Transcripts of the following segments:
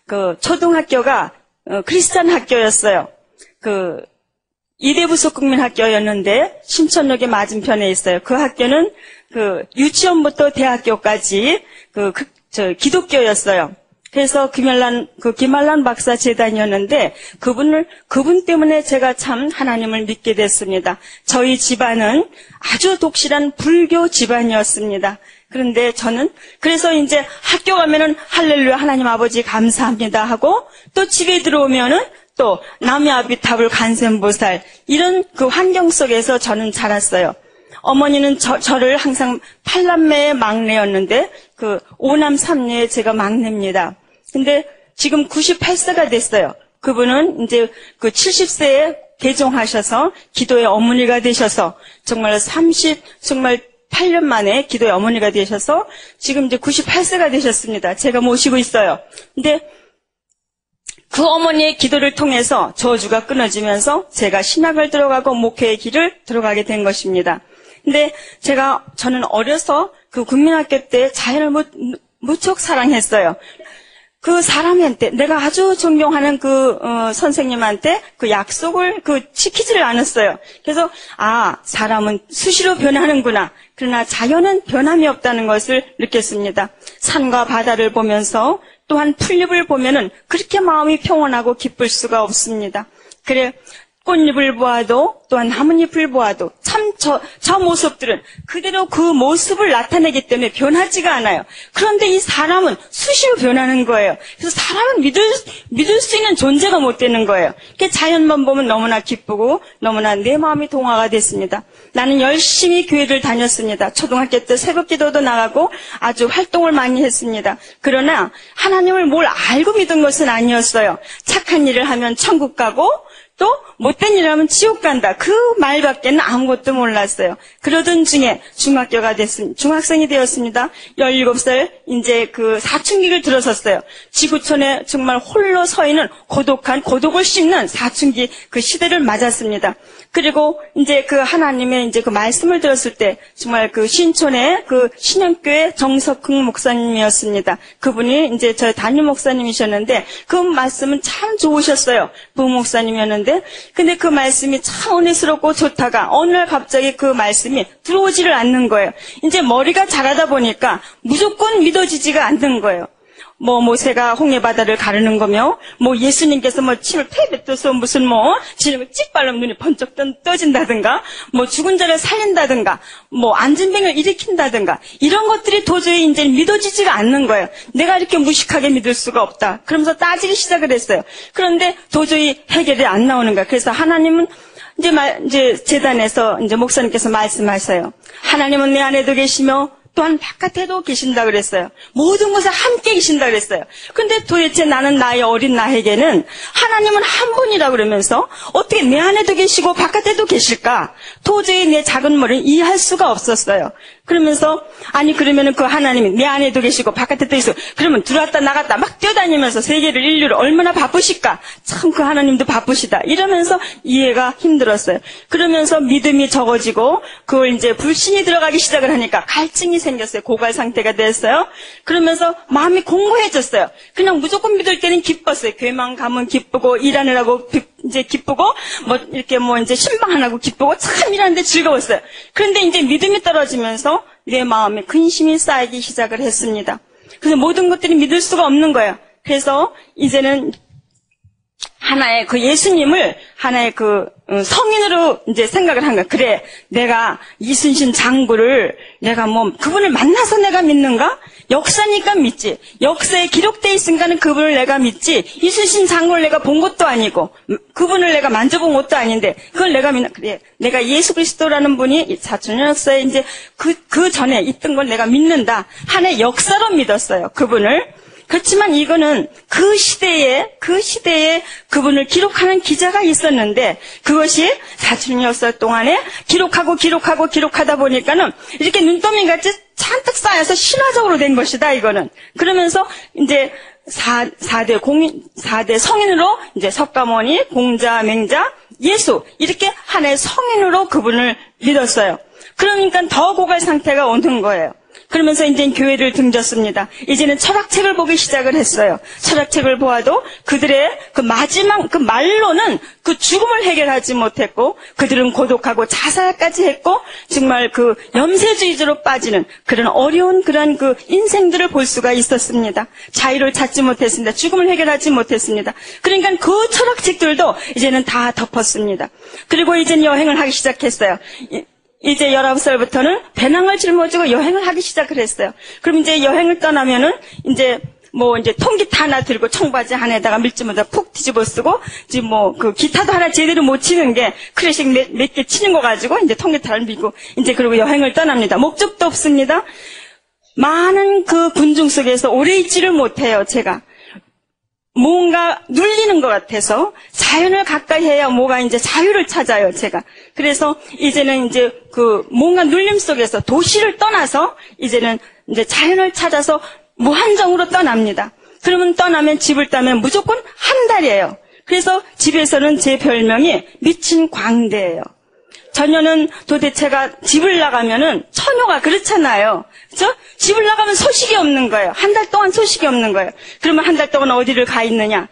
그 초등학교가 크리스찬 학교였어요. 그 이대부속국민학교였는데 신천역의 맞은편에 있어요. 그 학교는 그 유치원부터 대학교까지 기독교였어요. 그래서 김알란 박사 재단이었는데 그분 때문에 제가 참 하나님을 믿게 됐습니다. 저희 집안은 아주 독실한 불교 집안이었습니다. 그런데 그래서 이제 학교 가면은 할렐루야 하나님 아버지 감사합니다 하고 또 집에 들어오면은 또 남의 아비타불 간센보살 이런 그 환경 속에서 저는 자랐어요. 어머니는 저를 항상 8남매의 막내였는데 그 5남 3녀의 제가 막내입니다. 근데 지금 98세가 됐어요. 그분은 이제 그 70세에 개종하셔서 기도의 어머니가 되셔서 정말 8년 만에 기도의 어머니가 되셔서 지금 이제 98세가 되셨습니다. 제가 모시고 있어요. 근데 그 어머니의 기도를 통해서 저주가 끊어지면서 제가 신학을 들어가고 목회의 길을 들어가게 된 것입니다. 근데 저는 어려서 그 국민학교 때 자연을 무척 사랑했어요. 그 사람한테, 내가 아주 존경하는 선생님한테 그 약속을 지키지를 않았어요. 그래서, 사람은 수시로 변하는구나. 그러나 자연은 변함이 없다는 것을 느꼈습니다. 산과 바다를 보면서 또한 풀잎을 보면은 그렇게 마음이 평온하고 기쁠 수가 없습니다. 그래, 꽃잎을 보아도 또한 나뭇잎을 보아도 참 저 모습들은 그대로 그 모습을 나타내기 때문에 변하지가 않아요. 그런데 이 사람은 수시로 변하는 거예요. 그래서 사람은 믿을 수 있는 존재가 못 되는 거예요. 자연만 보면 너무나 기쁘고 너무나 내 마음이 동화가 됐습니다. 나는 열심히 교회를 다녔습니다. 초등학교 때 새벽기도도 나가고 아주 활동을 많이 했습니다. 그러나 하나님을 뭘 알고 믿은 것은 아니었어요. 착한 일을 하면 천국 가고 또 못된 일을 하면 지옥 간다. 그 말밖에는 아무것도 몰랐어요. 그러던 중에 중학생이 되었습니다. 17살 이제 그 사춘기를 들어섰어요. 지구촌에 정말 홀로 서 있는 고독을 씹는 사춘기 그 시대를 맞았습니다. 그리고 이제 그 하나님의 이제 그 말씀을 들었을 때 정말 그 신촌의 그 신영교회 정석흥 목사님이었습니다. 그분이 이제 저희 담임 목사님이셨는데 그 말씀은 참 좋으셨어요. 부목사님이었는데 근데 그 말씀이 참 은혜스럽고 좋다가 어느 날 갑자기 그 말씀이 들어오지를 않는 거예요. 이제 머리가 자라다 보니까 무조건 믿어지지가 않는 거예요. 모세가 홍해바다를 가르는 거며, 예수님께서 침을 뱉어서 지름을 찍 바르면 눈이 번쩍 떠진다든가, 죽은 자를 살린다든가, 앉은 병을 일으킨다든가, 이런 것들이 도저히 이제 믿어지지가 않는 거예요. 내가 이렇게 무식하게 믿을 수가 없다. 그러면서 따지기 시작을 했어요. 그런데 도저히 해결이 안 나오는 거예요. 그래서 하나님은 이제 재단에서 이제 목사님께서 말씀하세요. 하나님은 내 안에도 계시며, 또한 바깥에도 계신다 그랬어요. 모든 곳에 함께 계신다 그랬어요. 근데 도대체 나는 나의 어린 나에게는 하나님은 한 분이라 그러면서 어떻게 내 안에도 계시고 바깥에도 계실까? 도저히 내 작은 머리는 이해할 수가 없었어요. 그러면서 그러면은 그 하나님이 내 안에도 계시고 바깥에도 있고 그러면 들어왔다 나갔다 막 뛰어다니면서 세계를 인류를 얼마나 바쁘실까? 참 그 하나님도 바쁘시다. 이러면서 이해가 힘들었어요. 그러면서 믿음이 적어지고 그걸 이제 불신이 들어가기 시작을 하니까 갈증이 생겼어요. 고갈 상태가 됐어요. 그러면서 마음이 공고해졌어요. 그냥 무조건 믿을 때는 기뻤어요. 교회만 가면 기쁘고 일하느라고 이제 기쁘고 이렇게 이제 신방하느라고 기쁘고 참 일하는데 즐거웠어요. 그런데 이제 믿음이 떨어지면서 내 마음에 근심이 쌓이기 시작을 했습니다. 그래서 모든 것들이 믿을 수가 없는 거예요. 그래서 이제는 하나의 그 예수님을 하나의 그 성인으로 이제 생각을 한 거야. 그래, 내가 이순신 장구를 내가 그분을 만나서 내가 믿는가? 역사니까 믿지. 역사에 기록되어 있으니까는 그분을 내가 믿지. 이순신 장구를 내가 본 것도 아니고 그분을 내가 만져본 것도 아닌데 그걸 내가 믿는. 그래, 내가 예수 그리스도라는 분이 4,000년 역사에 이제 그 전에 있던 걸 내가 믿는다. 하나의 역사로 믿었어요. 그분을. 그렇지만 이거는 그 시대에 그분을 기록하는 기자가 있었는데 그것이 4,000년 역사 동안에 기록하다 보니까는 이렇게 눈더미 같이 잔뜩 쌓여서 신화적으로 된 것이다, 이거는. 그러면서 이제 4대 성인으로 이제 석가모니, 공자, 맹자, 예수 이렇게 하나의 성인으로 그분을 믿었어요. 그러니까 더 고갈 상태가 오는 거예요. 그러면서 이제 교회를 등졌습니다. 이제는 철학책을 보기 시작을 했어요. 철학책을 보아도 그들의 그 마지막 그 말로는 그 죽음을 해결하지 못했고, 그들은 고독하고 자살까지 했고, 정말 그 염세주의자로 빠지는 그런 어려운 그런 그 인생들을 볼 수가 있었습니다. 자유를 찾지 못했습니다. 죽음을 해결하지 못했습니다. 그러니까 그 철학책들도 이제는 다 덮었습니다. 그리고 이제 여행을 하기 시작했어요. 이제 19살부터는 배낭을 짊어지고 여행을 하기 시작을 했어요. 그럼 이제 여행을 떠나면은 이제 통기타 하나 들고 청바지 안에다가 밀짚모자 푹 뒤집어 쓰고, 지금 그 기타도 하나 제대로 못 치는 게 클래식 몇 개 치는 거 가지고 이제 통기타를 밀고 이제 그리고 여행을 떠납니다. 목적도 없습니다. 많은 그 군중 속에서 오래 있지를 못해요, 제가. 뭔가 눌리는 것 같아서 자연을 가까이 해야 뭐가 이제 자유를 찾아요, 제가. 그래서 이제는 이제 그 뭔가 눌림 속에서 도시를 떠나서 이제는 이제 자연을 찾아서 무한정으로 떠납니다. 그러면 떠나면 집을 따면 무조건 한 달이에요. 그래서 집에서는 제 별명이 미친 광대예요. 전혀는 도대체가 집을 나가면은 처녀가 그렇잖아요. 그렇죠? 집을 나가면 소식이 없는 거예요. 한 달 동안 소식이 없는 거예요. 그러면 한 달 동안 어디를 가 있느냐?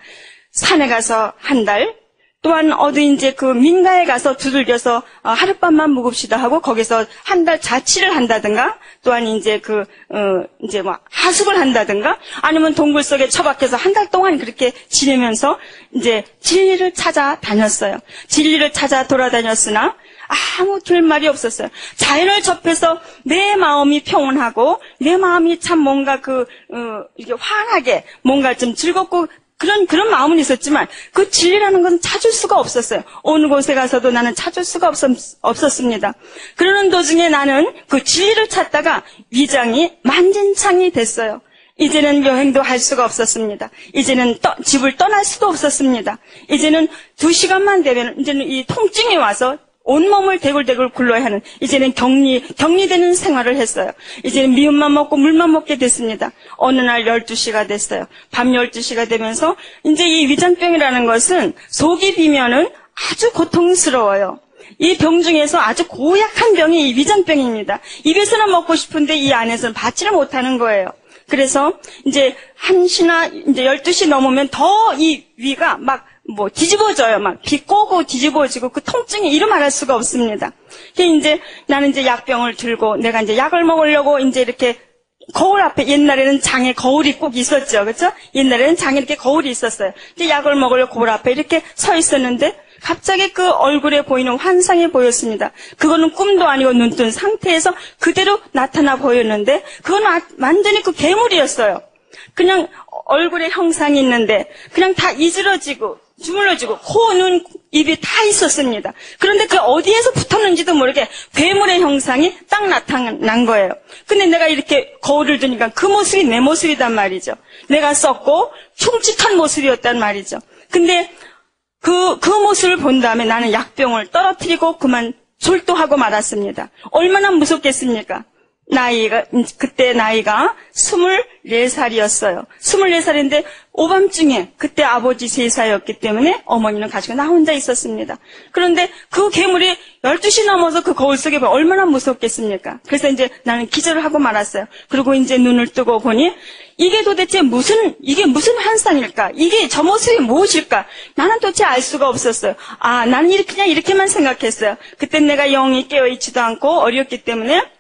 산에 가서 한 달, 또한 어디 이제 그 민가에 가서 두들겨서 하룻밤만 묵읍시다 하고 거기서 한 달 자취를 한다든가, 또한 이제 이제 하숙을 한다든가, 아니면 동굴 속에 처박혀서 한 달 동안 그렇게 지내면서 이제 진리를 찾아 다녔어요. 진리를 찾아 돌아다녔으나 아무 결말이 없었어요. 자연을 접해서 내 마음이 평온하고 내 마음이 참 뭔가 이렇게 환하게 뭔가 좀 즐겁고 그런 마음은 있었지만 그 진리라는 건 찾을 수가 없었어요. 어느 곳에 가서도 나는 찾을 수가 없었습니다. 그러는 도중에 나는 그 진리를 찾다가 위장이 만진창이 됐어요. 이제는 여행도 할 수가 없었습니다. 이제는 집을 떠날 수도 없었습니다. 이제는 2시간만 되면 이제는 이 통증이 와서 온몸을 대굴대굴 굴러야 하는, 이제는 격리되는 생활을 했어요. 이제는 미음만 먹고 물만 먹게 됐습니다. 어느 날 12시가 됐어요. 밤 12시가 되면서 이제 이 위장병이라는 것은 속이 비면은 아주 고통스러워요. 이 병 중에서 아주 고약한 병이 이 위장병입니다. 입에서는 먹고 싶은데 이 안에서는 받지를 못하는 거예요. 그래서 이제 1시나 이제 12시 넘으면 더 이 위가 막 뒤집어져요. 막 비꼬고 뒤집어지고 그 통증이 이루 말할 수가 없습니다. 이제 나는 이제 약병을 들고 내가 이제 약을 먹으려고 이제 이렇게 거울 앞에, 옛날에는 장에 거울이 꼭 있었죠. 그렇죠? 옛날에는 장에 이렇게 거울이 있었어요. 이제 약을 먹으려고 거울 앞에 이렇게 서 있었는데 갑자기 그 얼굴에 보이는 환상이 보였습니다. 그거는 꿈도 아니고 눈뜬 상태에서 그대로 나타나 보였는데 그건 완전히 그 괴물이었어요. 그냥 얼굴에 형상이 있는데 그냥 다 이즈러지고 주물러지고 코, 눈, 입이 다 있었습니다. 그런데 그 어디에서 붙었는지도 모르게 괴물의 형상이 딱 나타난 거예요. 근데 내가 이렇게 거울을 두니까 그 모습이 내 모습이단 말이죠. 내가 썩고 흉측한 모습이었단 말이죠. 근데 그 모습을 본 다음에 나는 약병을 떨어뜨리고 그만 졸도하고 말았습니다. 얼마나 무섭겠습니까? 그때 나이가 24살이었어요. 24살인데 오밤중에 그때 아버지 세사였기 때문에 어머니는 가지고 나 혼자 있었습니다. 그런데 그 괴물이 12시 넘어서 그 거울 속에 얼마나 무섭겠습니까? 그래서 이제 나는 기절을 하고 말았어요. 그리고 이제 눈을 뜨고 보니 이게 도대체 이게 무슨 환상일까? 이게 저 모습이 무엇일까? 나는 도대체 알 수가 없었어요. 나는 그냥 이렇게만 생각했어요. 그때 내가 영이 깨어있지도 않고 어렸기 때문에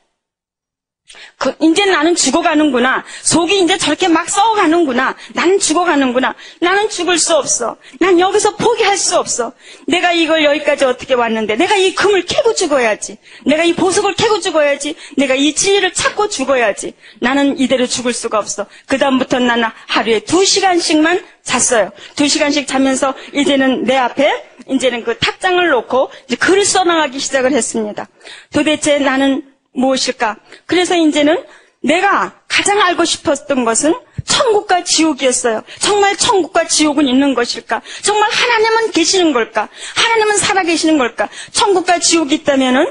이제 나는 죽어가는구나. 속이 이제 저렇게 막 썩어가는구나. 나는 죽어가는구나. 나는 죽을 수 없어. 난 여기서 포기할 수 없어. 내가 이걸 여기까지 어떻게 왔는데 내가 이 금을 캐고 죽어야지. 내가 이 보석을 캐고 죽어야지. 내가 이 진리를 찾고 죽어야지. 나는 이대로 죽을 수가 없어. 그 다음부터 나는 하루에 2시간씩만 잤어요. 2시간씩 자면서 이제는 내 앞에 이제는 그 탁장을 놓고 이제 글을 써나가기 시작을 했습니다. 도대체 나는 무엇일까? 그래서 이제는 내가 가장 알고 싶었던 것은 천국과 지옥이었어요. 정말 천국과 지옥은 있는 것일까? 정말 하나님은 계시는 걸까? 하나님은 살아계시는 걸까? 천국과 지옥이 있다면은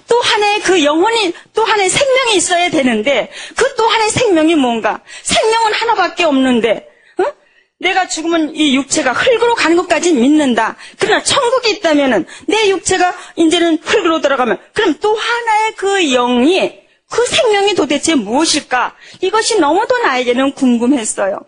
또 하나의 그 영혼이, 또 하나의 생명이 있어야 되는데 그 또 하나의 생명이 뭔가? 생명은 하나밖에 없는데 내가 죽으면 이 육체가 흙으로 가는 것까지는 믿는다. 그러나 천국이 있다면은 내 육체가 이제는 흙으로 들어가면 그럼 또 하나의 그 영이 그 생명이 도대체 무엇일까? 이것이 너무도 나에게는 궁금했어요.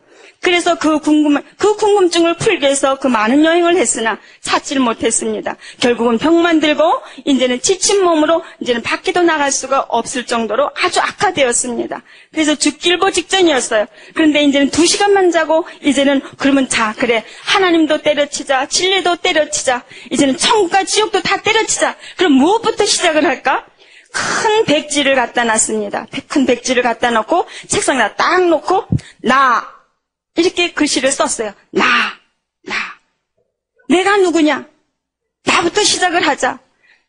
그래서 그 궁금증을 풀기 위해서 그 많은 여행을 했으나 찾지를 못했습니다. 결국은 병만 들고 이제는 지친 몸으로 이제는 밖에도 나갈 수가 없을 정도로 아주 악화되었습니다. 그래서 죽길보 직전이었어요. 그런데 이제는 2시간만 자고 이제는 그러면 자 그래 하나님도 때려치자 진리도 때려치자 이제는 천국과 지옥도 다 때려치자. 그럼 무엇부터 시작을 할까? 큰 백지를 갖다 놨습니다. 큰 백지를 갖다 놓고 책상에다 딱 놓고 나 이렇게 글씨를 썼어요. 내가 누구냐? 나부터 시작을 하자.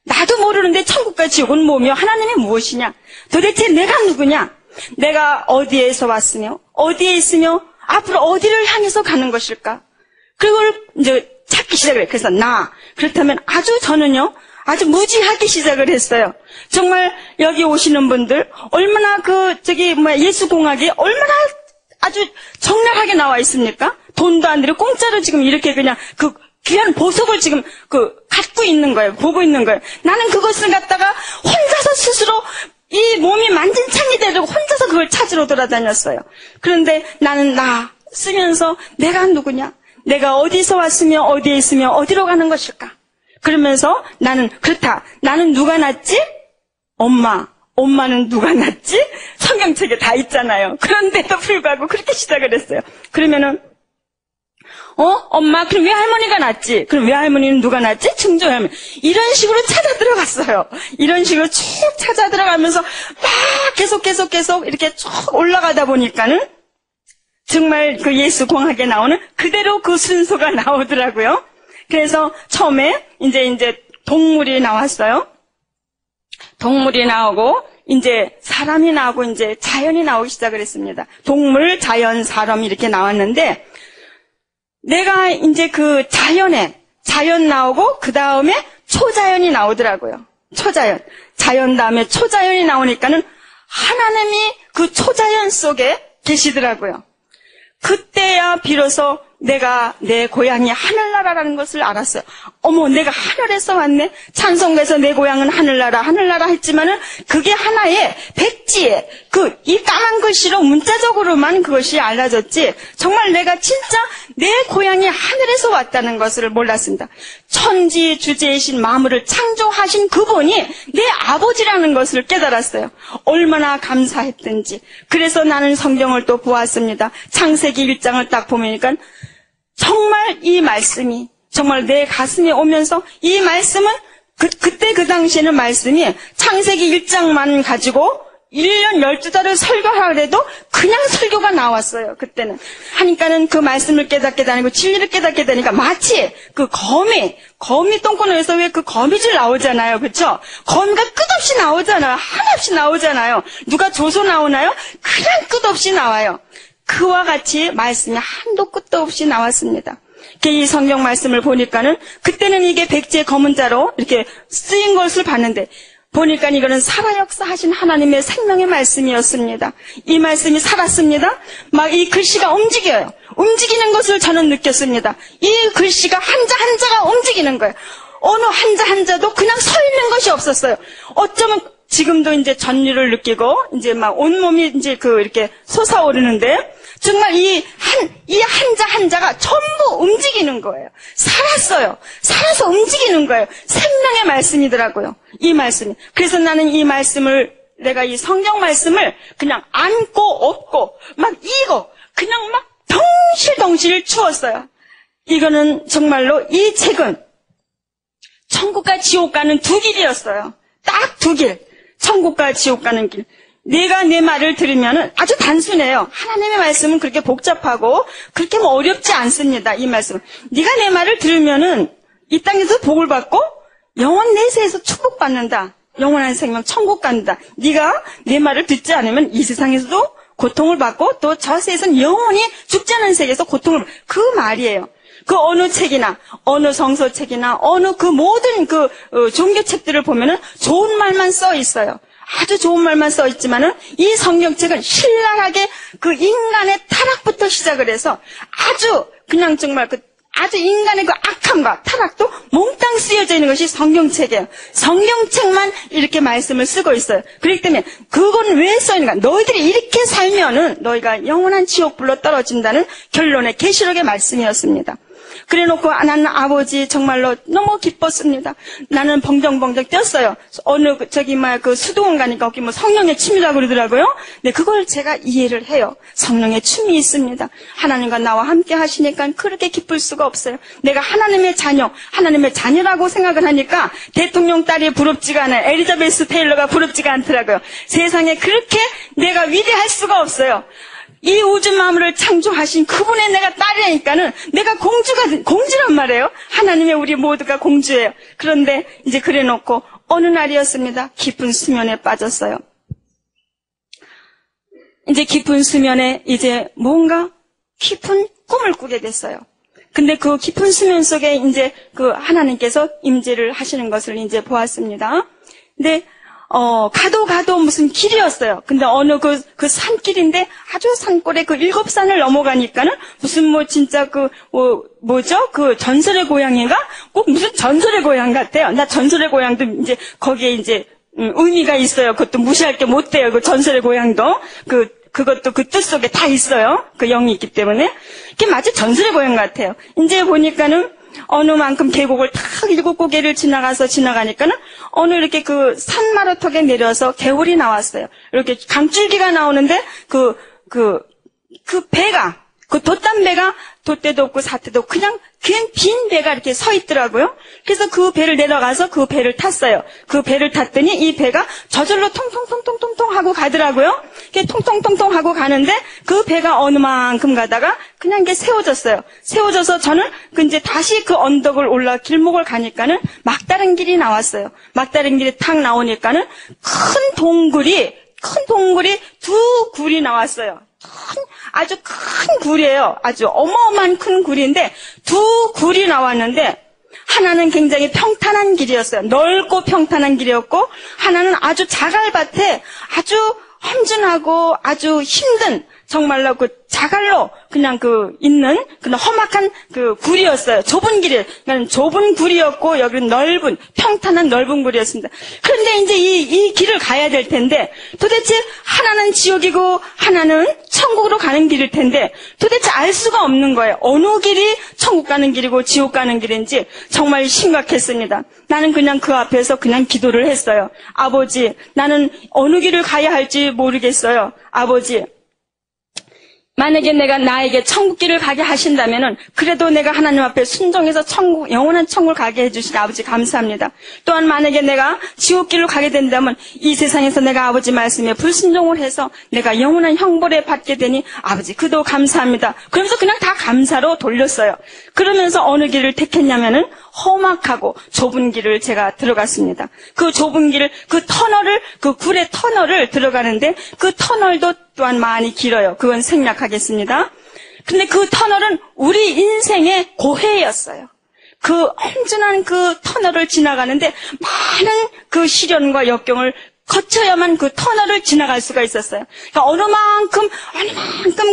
나도 모르는데 천국과 지옥은 뭐며 하나님이 무엇이냐? 도대체 내가 누구냐? 내가 어디에서 왔으며 어디에 있으며 앞으로 어디를 향해서 가는 것일까? 그걸 이제 찾기 시작을 해요. 그래서 그렇다면 저는요 아주 무지하게 시작을 했어요. 정말 여기 오시는 분들 얼마나 예수 공학이 얼마나 아주 적나라하게 나와 있습니까? 돈도 안 들이고 공짜로 지금 이렇게 그냥 그 귀한 보석을 지금 갖고 있는 거예요. 보고 있는 거예요. 나는 그것을 갖다가 혼자서 스스로 이 몸이 만진창이 되려고 혼자서 그걸 찾으러 돌아다녔어요. 그런데 나는 쓰면서 내가 누구냐? 내가 어디서 왔으며 어디에 있으며 어디로 가는 것일까? 그러면서 나는 그렇다. 나는 누가 낳았지? 엄마는 누가 낳았지? 성경책에 다 있잖아요. 그런데도 불구하고 그렇게 시작을 했어요. 그러면은 엄마 그럼 왜 할머니가 낳았지? 그럼 왜 할머니는 누가 낳았지? 증조의 할머니. 이런 식으로 찾아 들어갔어요. 이런 식으로 쭉 찾아 들어가면서 막 계속 이렇게 쭉 올라가다 보니까는 정말 그 예수 공학에 나오는 그대로 그 순서가 나오더라고요. 그래서 처음에 이제 동물이 나왔어요. 동물이 나오고 이제 사람이 나오고 이제 자연이 나오기 시작을 했습니다. 동물, 자연, 사람 이렇게 나왔는데 내가 이제 그 자연 나오고 그 다음에 초자연이 나오더라고요. 자연 다음에 초자연이 나오니까는 하나님이 그 초자연 속에 계시더라고요. 그때야 비로소 내가 내 고향이 하늘나라라는 것을 알았어요. 어머, 내가 하늘에서 왔네. 찬송가에서 내 고향은 하늘나라 했지만은 그게 하나의 백지에 이 까만 글씨로 문자적으로만 그것이 알려졌지. 정말 내가 진짜 내 고향이 하늘에서 왔다는 것을 몰랐습니다. 천지 주제이신 만물을 창조하신 그분이 내 아버지라는 것을 깨달았어요. 얼마나 감사했든지. 그래서 나는 성경을 또 보았습니다. 창세기 1장을 딱 보니까 정말 이 말씀이 정말 내 가슴에 오면서 이 말씀은 그때 그 당시에는 말씀이 창세기 1장만 가지고 1년 12달을 설교하라 그래도 그냥 설교가 나왔어요. 그때는. 하니까는 그 말씀을 깨닫게 다니고 진리를 깨닫게 되니까 마치 그 거미 똥구멍에서 왜 그 거미줄 나오잖아요. 그렇죠? 거미가 끝없이 나오잖아요. 한없이 나오잖아요. 누가 줘서 나오나요? 그냥 끝없이 나와요. 그와 같이 말씀이 한도 끝도 없이 나왔습니다. 이 성경 말씀을 보니까는 그때는 이게 백지의 검은 자로 이렇게 쓰인 것을 봤는데 보니까 이거는 살아 역사하신 하나님의 생명의 말씀이었습니다. 이 말씀이 살았습니다. 막 이 글씨가 움직여요. 움직이는 것을 저는 느꼈습니다. 이 글씨가 한자가 움직이는 거예요. 어느 한자도 그냥 서 있는 것이 없었어요. 어쩌면 지금도 이제 전율을 느끼고 이제 막 온몸이 이제 이렇게 솟아오르는데 정말 이 한자가 전부 움직이는 거예요. 살았어요. 살아서 움직이는 거예요. 생명의 말씀이더라고요. 이 말씀이. 그래서 나는 이 말씀을 내가 이 성경 말씀을 그냥 안고 업고 막 그냥 막 덩실덩실 추었어요. 이거는 정말로 이 책은 천국과 지옥 가는 두 길이었어요. 딱 두 길. 천국과 지옥 가는 길. 내가 내 말을 들으면은 아주 단순해요. 하나님의 말씀은 그렇게 복잡하고 그렇게 어렵지 않습니다. 이 말씀은. 네가 내 말을 들으면은 이 땅에서 복을 받고 영원 내세에서 축복받는다. 영원한 생명 천국 간다. 네가 내 말을 듣지 않으면 이 세상에서도 고통을 받고 또 저세에서는 영원히 죽지 않은 세계에서 고통을 받고 그 말이에요. 그 어느 책이나 어느 성서책이나 어느 그 모든 종교책들을 보면은 좋은 말만 써 있어요. 아주 좋은 말만 써 있지만은 이 성경책은 신랄하게 그 인간의 타락부터 시작을 해서 아주 그냥 정말 아주 인간의 그 악한 비참과 타락도 몽땅 쓰여져 있는 것이 성경책이에요. 성경책만 이렇게 말씀을 쓰고 있어요. 그렇기 때문에 그건 왜 써있는가? 너희들이 이렇게 살면은 너희가 영원한 지옥불로 떨어진다는 결론의 계시록의 말씀이었습니다. 그래놓고 나는 아버지 정말로 너무 기뻤습니다. 나는 벙정벙정 뛰었어요. 어느 그 수도원 가니까 거기 뭐 성령의 춤이라고 그러더라고요. 근데 그걸 제가 이해를 해요. 성령의 춤이 있습니다. 하나님과 나와 함께 하시니까 그렇게 기쁠 수가 없어요. 내가 하나님의 자녀라고 생각을 하니까 대통령 딸이 부럽지가 않아요. 엘리자베스 테일러가 부럽지가 않더라고요. 세상에 그렇게 내가 위대할 수가 없어요. 이 우주 만물을 창조하신 그분의 내가 딸이니까는 내가 공주란 말이에요. 하나님의 우리 모두가 공주예요. 그런데 이제 그래놓고 어느 날이었습니다. 깊은 수면에 빠졌어요. 이제 깊은 수면에 이제 뭔가 깊은 꿈을 꾸게 됐어요. 근데 그 깊은 수면 속에 이제 그 하나님께서 임재를 하시는 것을 이제 보았습니다. 근데 가도 무슨 길이었어요. 근데 어느 그 산길인데 아주 산골에 그 7산을 넘어가니까는 무슨 뭐 진짜 뭐죠? 그 전설의 고향인가? 꼭 무슨 전설의 고향 같아요. 나 전설의 고향도 이제 거기에 이제 의미가 있어요. 그것도 무시할 게 못 돼요. 그 전설의 고향도. 그것도 그 뜻 속에 다 있어요. 그 영이 있기 때문에. 그게 마치 전설의 고향 같아요. 이제 보니까는 어느 만큼 계곡을 탁 7고개를 지나가니까는 어느 이렇게 그 산마루턱에 내려서 개울이 나왔어요. 이렇게 강줄기가 나오는데 그 배가, 그 돛단 배가 돛대도 없고 사태도 없고 그냥 빈 배가 이렇게 서 있더라고요. 그래서 그 배를 내려가서 그 배를 탔어요. 그 배를 탔더니 이 배가 저절로 통통통통통통 하고 가더라고요. 이렇게 통통통통 하고 가는데 그 배가 어느 만큼 가다가 그냥 이게 세워졌어요. 세워져서 저는 이제 다시 그 언덕을 길목을 가니까는 막다른 길이 나왔어요. 막다른 길이 탁 나오니까는 큰 동굴이 두 굴이 나왔어요. 아주 큰 굴이에요. 아주 어마어마한 큰 굴인데 두 굴이 나왔는데 하나는 굉장히 평탄한 길이었어요. 넓고 평탄한 길이었고 하나는 아주 자갈밭에 아주 험준하고 아주 힘든 정말로 그 자갈로 그냥 있는 그런 험악한 굴이었어요. 좁은 길이, 그러니까 좁은 굴이었고 여기는 넓은 평탄한 넓은 굴이었습니다. 그런데 이제 이 길을 가야 될 텐데 도대체 하나는 지옥이고 하나는 천국으로 가는 길일 텐데 도대체 알 수가 없는 거예요. 어느 길이 천국 가는 길이고 지옥 가는 길인지 정말 심각했습니다. 나는 그냥 그 앞에서 그냥 기도를 했어요. 아버지, 나는 어느 길을 가야 할지 모르겠어요. 아버지, 만약에 나에게 천국길을 가게 하신다면은 그래도 내가 하나님 앞에 순종해서 영원한 천국을 가게 해주시니 아버지 감사합니다. 또한 만약에 내가 지옥길로 가게 된다면 이 세상에서 내가 아버지 말씀에 불순종을 해서 내가 영원한 형벌에 받게 되니 아버지 그도 감사합니다. 그러면서 그냥 다 감사로 돌렸어요. 그러면서 어느 길을 택했냐면은 험악하고 좁은 길을 제가 들어갔습니다. 그 좁은 길을 그 굴의 터널을 들어가는데 그 터널도 또한 많이 길어요. 그건 생략하겠습니다. 근데 그 터널은 우리 인생의 고해였어요. 그 험준한 그 터널을 지나가는데 많은 그 시련과 역경을 거쳐야만 그 터널을 지나갈 수가 있었어요. 그러니까 어느 만큼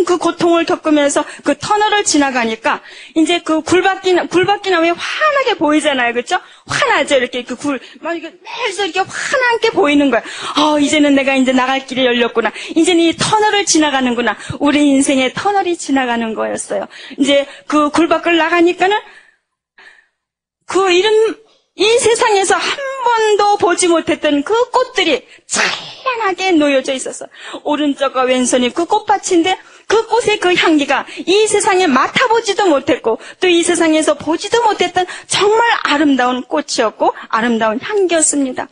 그 고통을 겪으면서 그 터널을 지나가니까 이제 그 굴밖에 나무에 환하게 보이잖아요. 그렇죠? 환하죠. 이렇게 막 이게 매서 이렇게 환하게 보이는 거야. 이제는 내가 이제 나갈 길이 열렸구나. 이제는 이 터널을 지나가는구나. 우리 인생의 터널이 지나가는 거였어요. 이제 그 굴밖을 나가니까는 이 세상에서 한 번도 보지 못했던 그 꽃들이 찬란하게 놓여져 있었어. 오른쪽과 왼손이 그 꽃밭인데 그 꽃의 그 향기가 이 세상에 맡아보지도 못했고 또 이 세상에서 보지도 못했던 정말 아름다운 꽃이었고 아름다운 향기였습니다.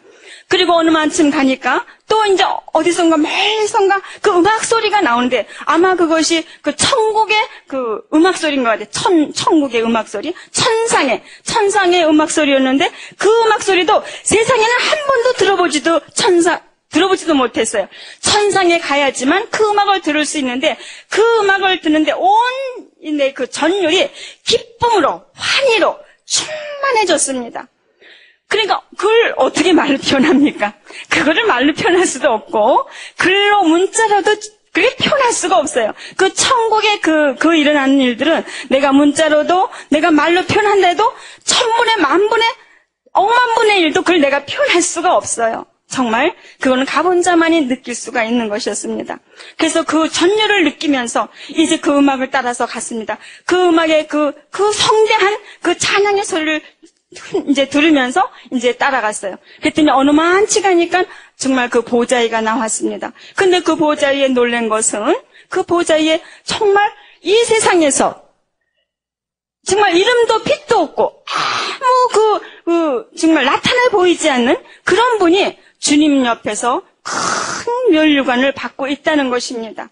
그리고 어느 만쯤 가니까 또 이제 어디선가 멀리선가 그 음악 소리가 나오는데 아마 그것이 그 천국의 그 음악 소리인 것 같아요. 천국의 음악 소리, 천상의 음악 소리였는데 그 음악 소리도 세상에는 한 번도 들어보지도 못했어요. 천상에 가야지만 그 음악을 들을 수 있는데 그 음악을 듣는데 온 그 전율이 기쁨으로 환희로 충만해졌습니다. 그러니까 그걸 어떻게 말로 표현합니까? 그거를 말로 표현할 수도 없고 글로 문자로도 그게 표현할 수가 없어요. 그 천국의 그 일어나는 일들은 내가 문자로도, 내가 말로 표현한다 해도 천분의 만분의 억만분의 일도 그걸 내가 표현할 수가 없어요. 정말 그거는 가본 자만이 느낄 수가 있는 것이었습니다. 그래서 그 전율을 느끼면서 이제 그 음악을 따라서 갔습니다. 그 음악의 그 성대한 그 찬양의 소리를 이제 들으면서 이제 따라갔어요. 그랬더니 어느 만치 가니까 정말 그 보좌위가 나왔습니다. 근데 그 보좌위에 놀란 것은 그 보좌위에 정말 이 세상에서 정말 이름도 빛도 없고 아무 정말 나타나 보이지 않는 그런 분이 주님 옆에서 큰 면류관을 받고 있다는 것입니다.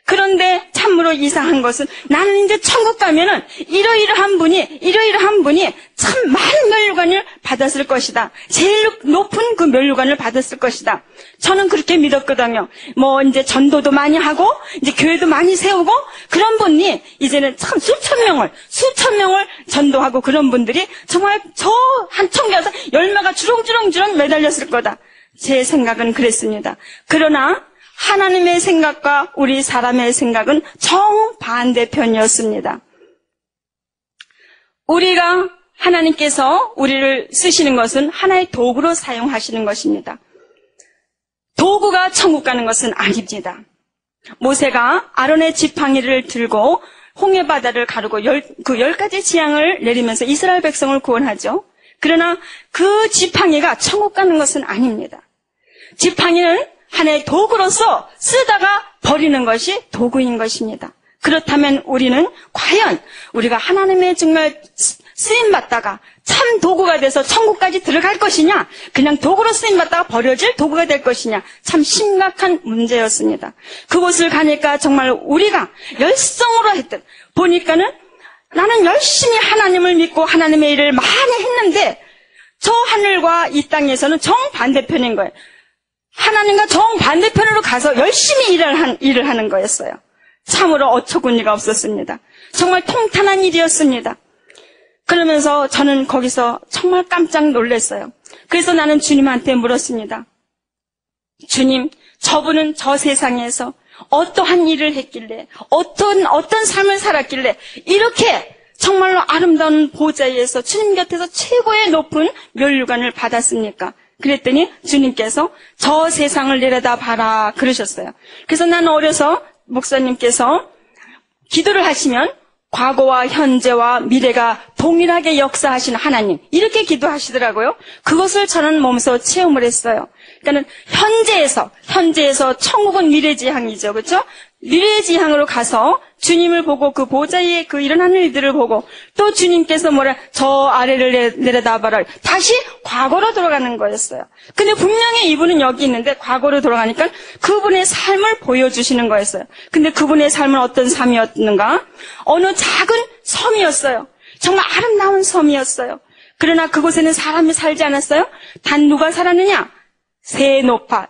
그런데 참으로 이상한 것은 나는 이제 천국 가면은 이러이러한 분이 참 많은 면류관을 받았을 것이다. 제일 높은 그 면류관을 받았을 것이다. 저는 그렇게 믿었거든요. 뭐 이제 전도도 많이 하고 이제 교회도 많이 세우고 그런 분이 이제는 참 수천 명을 전도하고 그런 분들이 정말 저 한 청교에서 열매가 주렁주렁 매달렸을 거다. 제 생각은 그랬습니다. 그러나 하나님의 생각과 우리 사람의 생각은 정반대편이었습니다. 우리가 하나님께서 우리를 쓰시는 것은 하나의 도구로 사용하시는 것입니다. 도구가 천국 가는 것은 아닙니다. 모세가 아론의 지팡이를 들고 홍해바다를 가르고 그 10가지 재앙을 내리면서 이스라엘 백성을 구원하죠. 그러나 그 지팡이가 천국 가는 것은 아닙니다. 지팡이는 하나의 도구로서 쓰다가 버리는 것이 도구인 것입니다. 그렇다면 우리는 과연 우리가 하나님의 정말 쓰임받다가 참 도구가 돼서 천국까지 들어갈 것이냐, 그냥 도구로 쓰임받다가 버려질 도구가 될 것이냐, 참 심각한 문제였습니다. 그곳을 가니까 정말 우리가 열성으로 했던, 보니까는 나는 열심히 하나님을 믿고 하나님의 일을 많이 했는데 저 하늘과 이 땅에서는 정반대편인 거예요. 하나님과 정반대편으로 가서 열심히 일을 하는 거였어요. 참으로 어처구니가 없었습니다. 정말 통탄한 일이었습니다. 그러면서 저는 거기서 정말 깜짝 놀랐어요. 그래서 나는 주님한테 물었습니다. 주님, 저분은 저 세상에서 어떠한 일을 했길래, 어떤 삶을 살았길래 이렇게 정말로 아름다운 보좌에서 주님 곁에서 최고의 높은 면류관을 받았습니까? 그랬더니 주님께서 저 세상을 내려다봐라 그러셨어요. 그래서 나는 어려서 목사님께서 기도를 하시면 과거와 현재와 미래가 동일하게 역사하시는 하나님, 이렇게 기도하시더라고요. 그것을 저는 몸소 체험을 했어요. 그러니까 현재에서 천국은 미래지향이죠. 그렇죠? 미래지향으로 가서 주님을 보고 그 보좌에 그 일어나는 일들을 보고 또 주님께서 저 아래를 내려다봐라. 다시 과거로 돌아가는 거였어요. 근데 분명히 이분은 여기 있는데 과거로 돌아가니까 그분의 삶을 보여주시는 거였어요. 근데 그분의 삶은 어떤 삶이었는가? 어느 작은 섬이었어요. 정말 아름다운 섬이었어요. 그러나 그곳에는 사람이 살지 않았어요. 단 누가 살았느냐?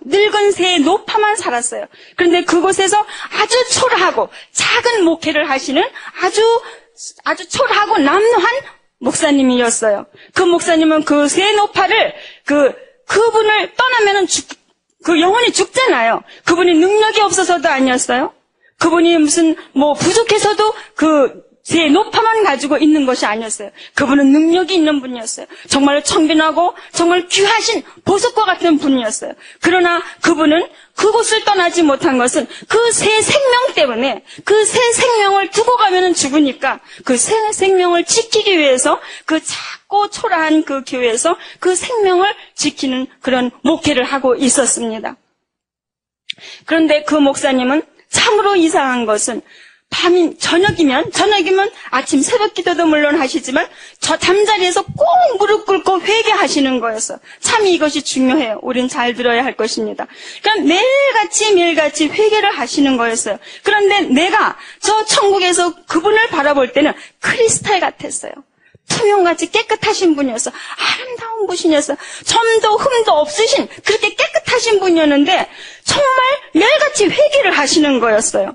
늙은 새 노파만 살았어요. 그런데 그곳에서 아주 초라하고 작은 목회를 하시는 아주 초라하고 남루한 목사님이었어요. 그 목사님은 그 새 노파를 그분을 떠나면은 그 영혼이 죽잖아요. 그분이 능력이 없어서도 아니었어요. 그분이 무슨 부족해서도 그 새 노파만 가지고 있는 것이 아니었어요. 그분은 능력이 있는 분이었어요. 정말 청빈하고 정말 귀하신 보석과 같은 분이었어요. 그러나 그분은 그곳을 떠나지 못한 것은 그 새 생명 때문에 그 새 생명을 두고 가면은 죽으니까 그 새 생명을 지키기 위해서 그 작고 초라한 그 교회에서 그 생명을 지키는 그런 목회를 하고 있었습니다. 그런데 그 목사님은 참으로 이상한 것은 저녁이면 아침 새벽 기도도 물론 하시지만 저 잠자리에서 꼭 무릎 꿇고 회개하시는 거였어요. 참 이것이 중요해요. 우린 잘 들어야 할 것입니다. 그러니까 매일같이 회개를 하시는 거였어요. 그런데 내가 저 천국에서 그분을 바라볼 때는 크리스탈 같았어요. 투명같이 깨끗하신 분이었어. 아름다운 분이었어. 점도 흠도 없으신 그렇게 깨끗하신 분이었는데 정말 매일같이 회개를 하시는 거였어요.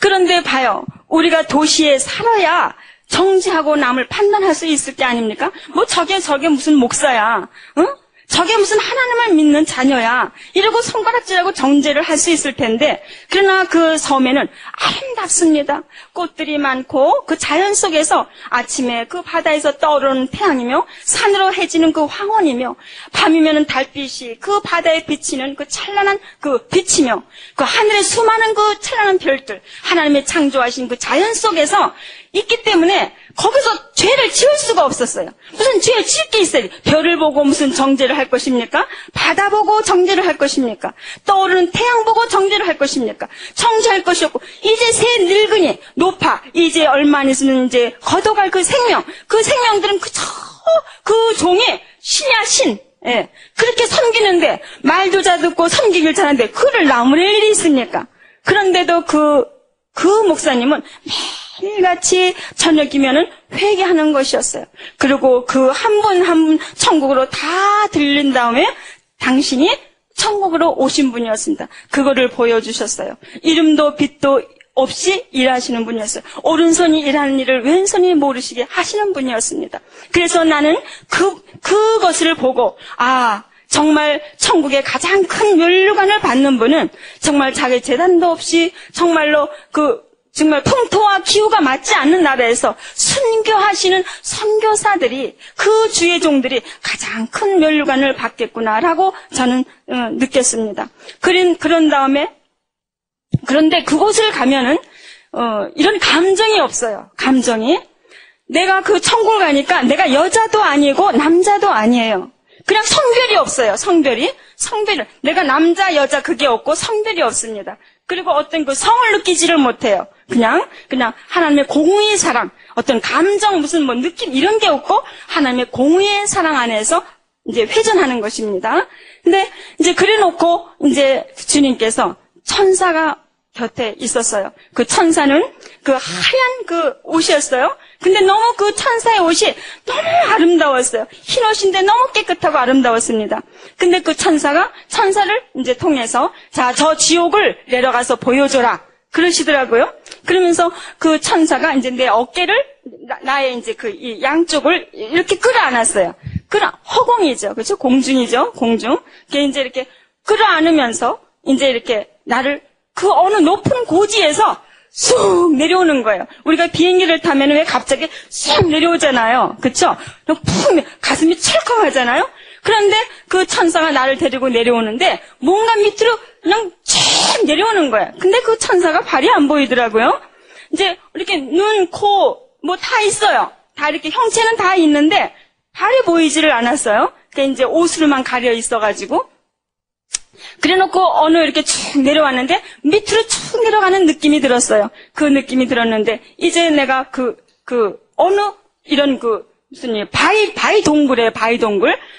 그런데 봐요. 우리가 도시에 살아야 정지하고 남을 판단할 수 있을 게 아닙니까? 저게 무슨 목사야. 응? 저게 무슨 하나님을 믿는 자녀야. 이러고 손가락질하고 정죄를 할 수 있을 텐데, 그러나 그 섬에는 아름답습니다. 꽃들이 많고 그 자연 속에서 아침에 그 바다에서 떠오르는 태양이며 산으로 해지는 그 황혼이며 밤이면은 달빛이 그 바다에 비치는 그 찬란한 그 빛이며 그 하늘에 수많은 그 찬란한 별들, 하나님의 창조하신 그 자연 속에서 있기 때문에 거기서 죄를 지을 수가 없었어요. 무슨 죄를 지을 게 있어야 돼. 별을 보고 무슨 정죄를 할 것입니까? 바다 보고 정죄를 할 것입니까? 떠오르는 태양 보고 정죄를 할 것입니까? 정죄할 것이 없고 이제 새 늙은이 높아 이제 얼마 안 있으면 이제 걷어갈 그 생명들은 그 종이 신이야 신. 예. 그렇게 섬기는데 말도 잘 듣고 섬기길 잘하는데 그를 나무랄 일이 있습니까? 그런데도 그 목사님은 매일같이 저녁이면은 회개하는 것이었어요. 그리고 그 한 분 한 분 천국으로 다 들린 다음에 당신이 천국으로 오신 분이었습니다. 그거를 보여주셨어요. 이름도 빛도 없이 일하시는 분이었어요. 오른손이 일하는 일을 왼손이 모르시게 하시는 분이었습니다. 그래서 나는 그것을 보고 정말 천국의 가장 큰 면류관을 받는 분은 정말 자기 재단도 없이 정말로 정말 풍토와 기후가 맞지 않는 나라에서 순교하시는 선교사들이 그 주의 종들이 가장 큰 면류관을 받겠구나라고 저는 느꼈습니다. 그런 다음에 그런데 그곳을 가면은 이런 감정이 없어요. 감정이 내가 그 천국을 가니까 내가 여자도 아니고 남자도 아니에요. 그냥 성별이 없어요. 성별이 내가 남자 여자 그게 없고 성별이 없습니다. 그리고 어떤 그 성을 느끼지를 못해요. 그냥 하나님의 공의의 사랑, 어떤 감정 무슨 뭐 느낌 이런 게 없고 하나님의 공의의 사랑 안에서 이제 회전하는 것입니다. 근데 이제 그래놓고 이제 주님께서 천사가 곁에 있었어요. 그 천사는 그 하얀 그 옷이었어요. 근데 너무 그 천사의 옷이 너무 아름다웠어요. 흰 옷인데 너무 깨끗하고 아름다웠습니다. 근데 그 천사를 이제 통해서 자, 저 지옥을 내려가서 보여줘라. 그러시더라고요. 그러면서 그 천사가 이제 내 어깨를 나의 이제 이 양쪽을 이렇게 끌어안았어요. 허공이죠. 그렇죠? 공중이죠. 공중. 그게 이제 이렇게 끌어안으면서 이제 이렇게 나를 그 어느 높은 고지에서 쑥 내려오는 거예요. 우리가 비행기를 타면 왜 갑자기 쑥 내려오잖아요. 그렇죠? 푹 가슴이 철컥하잖아요. 그런데 그 천사가 나를 데리고 내려오는데 뭔가 밑으로 그냥 쭉 내려오는 거예요. 근데 그 천사가 발이 안 보이더라고요. 이제 이렇게 눈, 코 뭐 다 있어요. 다 이렇게 형체는 다 있는데 발이 보이지를 않았어요. 그러니까 이제 옷으로만 가려 있어가지고 그래놓고 어느 이렇게 쭉 내려왔는데 밑으로 쭉 내려가는 느낌이 들었어요. 그 느낌이 들었는데 이제 내가 어느 이런 무슨 바위 동굴이에요.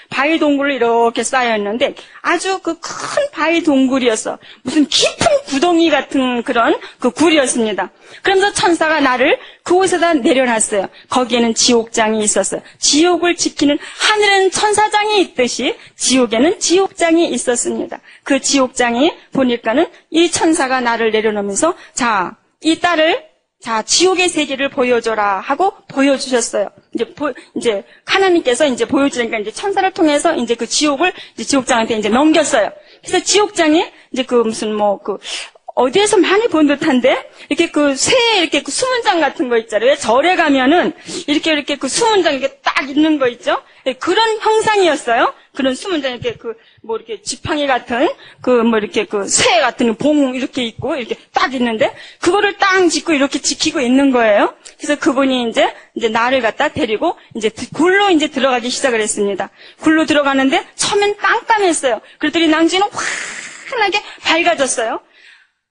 바위 동굴을 이렇게 쌓여있는데 아주 큰 바위 동굴이었어. 무슨 깊은 구덩이 같은 그런 그 굴이었습니다. 그러면서 천사가 나를 그곳에다 내려놨어요. 거기에는 지옥장이 있었어요. 지옥을 지키는 하늘엔 천사장이 있듯이 지옥에는 지옥장이 있었습니다. 그 지옥장이 보니까는 이 천사가 나를 내려놓으면서 자, 이 딸을 자, 지옥의 세계를 보여줘라 하고 보여주셨어요. 이제 하나님께서 이제 보여주니까 이제 천사를 통해서 이제 그 지옥을 이제 지옥장한테 이제 넘겼어요. 그래서 지옥장이 이제 어디에서 많이 본 듯한데 이렇게 이렇게 수문장 같은 거 있잖아요. 절에 가면은 이렇게 그 수문장 이렇게 딱 있는 거 있죠. 그런 형상이었어요. 그런 수문장 이렇게 이렇게 지팡이 같은 이렇게 새 같은 봉 이렇게 있고 이렇게 딱 있는데 그거를 딱 짚고 이렇게 지키고 있는 거예요. 그래서 그분이 이제 나를 갖다 데리고 이제 굴로 이제 들어가기 시작을 했습니다. 굴로 들어가는데 처음엔 깜깜했어요. 그랬더니 나중에는 환하게 밝아졌어요.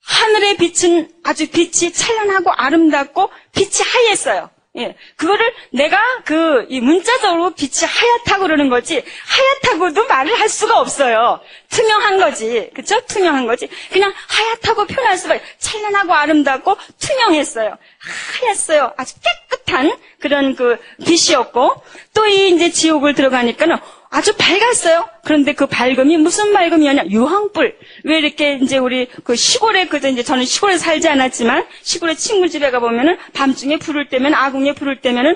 하늘의 빛은 아주 빛이 찬란하고 아름답고 빛이 하얘어요. 예. 그거를 내가 이 문자적으로 빛이 하얗다고 그러는 거지, 하얗다고도 말을 할 수가 없어요. 투명한 거지. 그쵸? 투명한 거지. 그냥 하얗다고 표현할 수가 있어요. 찬란하고 아름답고 투명했어요. 하얗어요. 아주 깨끗한 그런 빛이었고, 또 이제 지옥을 들어가니까는 아주 밝았어요. 그런데 그 밝음이 무슨 밝음이었냐? 유황불. 왜 이렇게 이제 우리 시골에 이제 저는 시골에 살지 않았지만 시골에 친구 집에 가보면은 밤중에 불을 때면 아궁이에 불을 때면은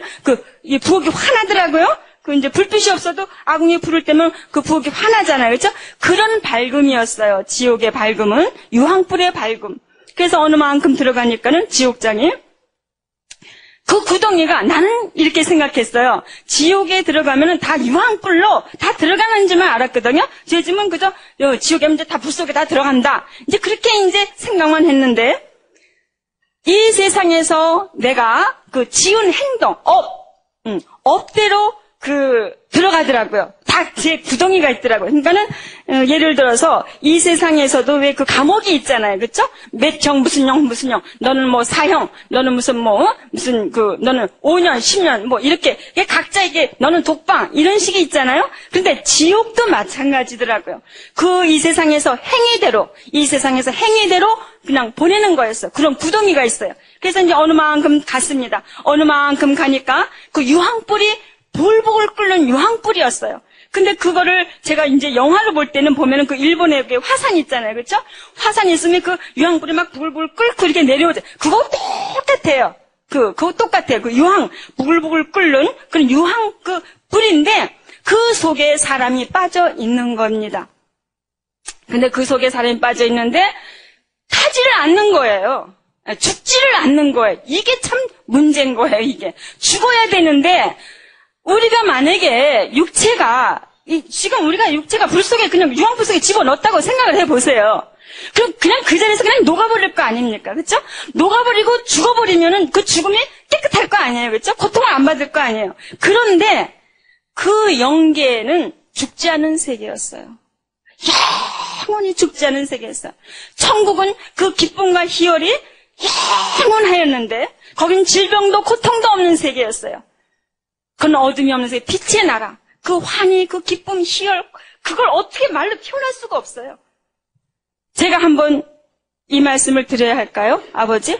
이 부엌이 환하더라고요. 그 이제 불빛이 없어도 아궁이 불을 때면 그 부엌이 화나잖아요. 그렇죠? 그런 밝음이었어요. 지옥의 밝음은 유황불의 밝음. 그래서 어느 만큼 들어가니까는 지옥장이 그 구덩이가 나는 이렇게 생각했어요. 지옥에 들어가면은 다 유황불로 다 들어가는 줄만 알았거든요. 요즘은 그저 지옥에 이제 다 불 속에 다 들어간다. 이제 그렇게 이제 생각만 했는데 이 세상에서 내가 그 지은 행동, 업대로 들어가더라고요. 다 제 구덩이가 있더라고요. 그러니까는, 예를 들어서, 이 세상에서도 왜 그 감옥이 있잖아요. 그쵸? 몇 형, 무슨 형, 너는 뭐 4형, 너는 무슨 너는 5년, 10년, 뭐 이렇게, 각자 너는 독방, 이런 식이 있잖아요. 근데 지옥도 마찬가지더라고요. 이 세상에서 행위대로 그냥 보내는 거였어요. 그런 구덩이가 있어요. 그래서 이제 어느 만큼 갔습니다. 어느 만큼 가니까 그 유황불이 볼복을 끓는 유황불이었어요. 근데 그거를 제가 이제 영화를 볼 때는 보면은 그 일본의 화산 있잖아요. 그렇죠? 화산이 있으면 그 유황불이 막 부글부글 끓고 이렇게 내려오죠. 그거 똑같아요. 그거 똑같아요. 그 유황, 부글부글 끓는 그런 유황 불인데 그 속에 사람이 빠져 있는 겁니다. 근데 그 속에 사람이 빠져 있는데 타지를 않는 거예요. 죽지를 않는 거예요. 이게 참 문제인 거예요, 이게. 죽어야 되는데 우리가 만약에 지금 우리가 육체가 불 속에 그냥 유황불 속에 집어넣었다고 생각을 해보세요. 그럼 그냥 그 자리에서 그냥 녹아버릴 거 아닙니까? 그쵸? 녹아버리고 죽어버리면은 그 죽음이 깨끗할 거 아니에요. 그쵸? 고통을 안 받을 거 아니에요. 그런데 그 영계는 죽지 않은 세계였어요. 영원히 죽지 않은 세계였어요. 천국은 그 기쁨과 희열이 영원하였는데 거긴 질병도 고통도 없는 세계였어요. 그건 어둠이 없는 세계, 빛의 나라. 그 환희, 그 기쁨, 희열, 그걸 어떻게 말로 표현할 수가 없어요. 제가 한번 이 말씀을 드려야 할까요, 아버지?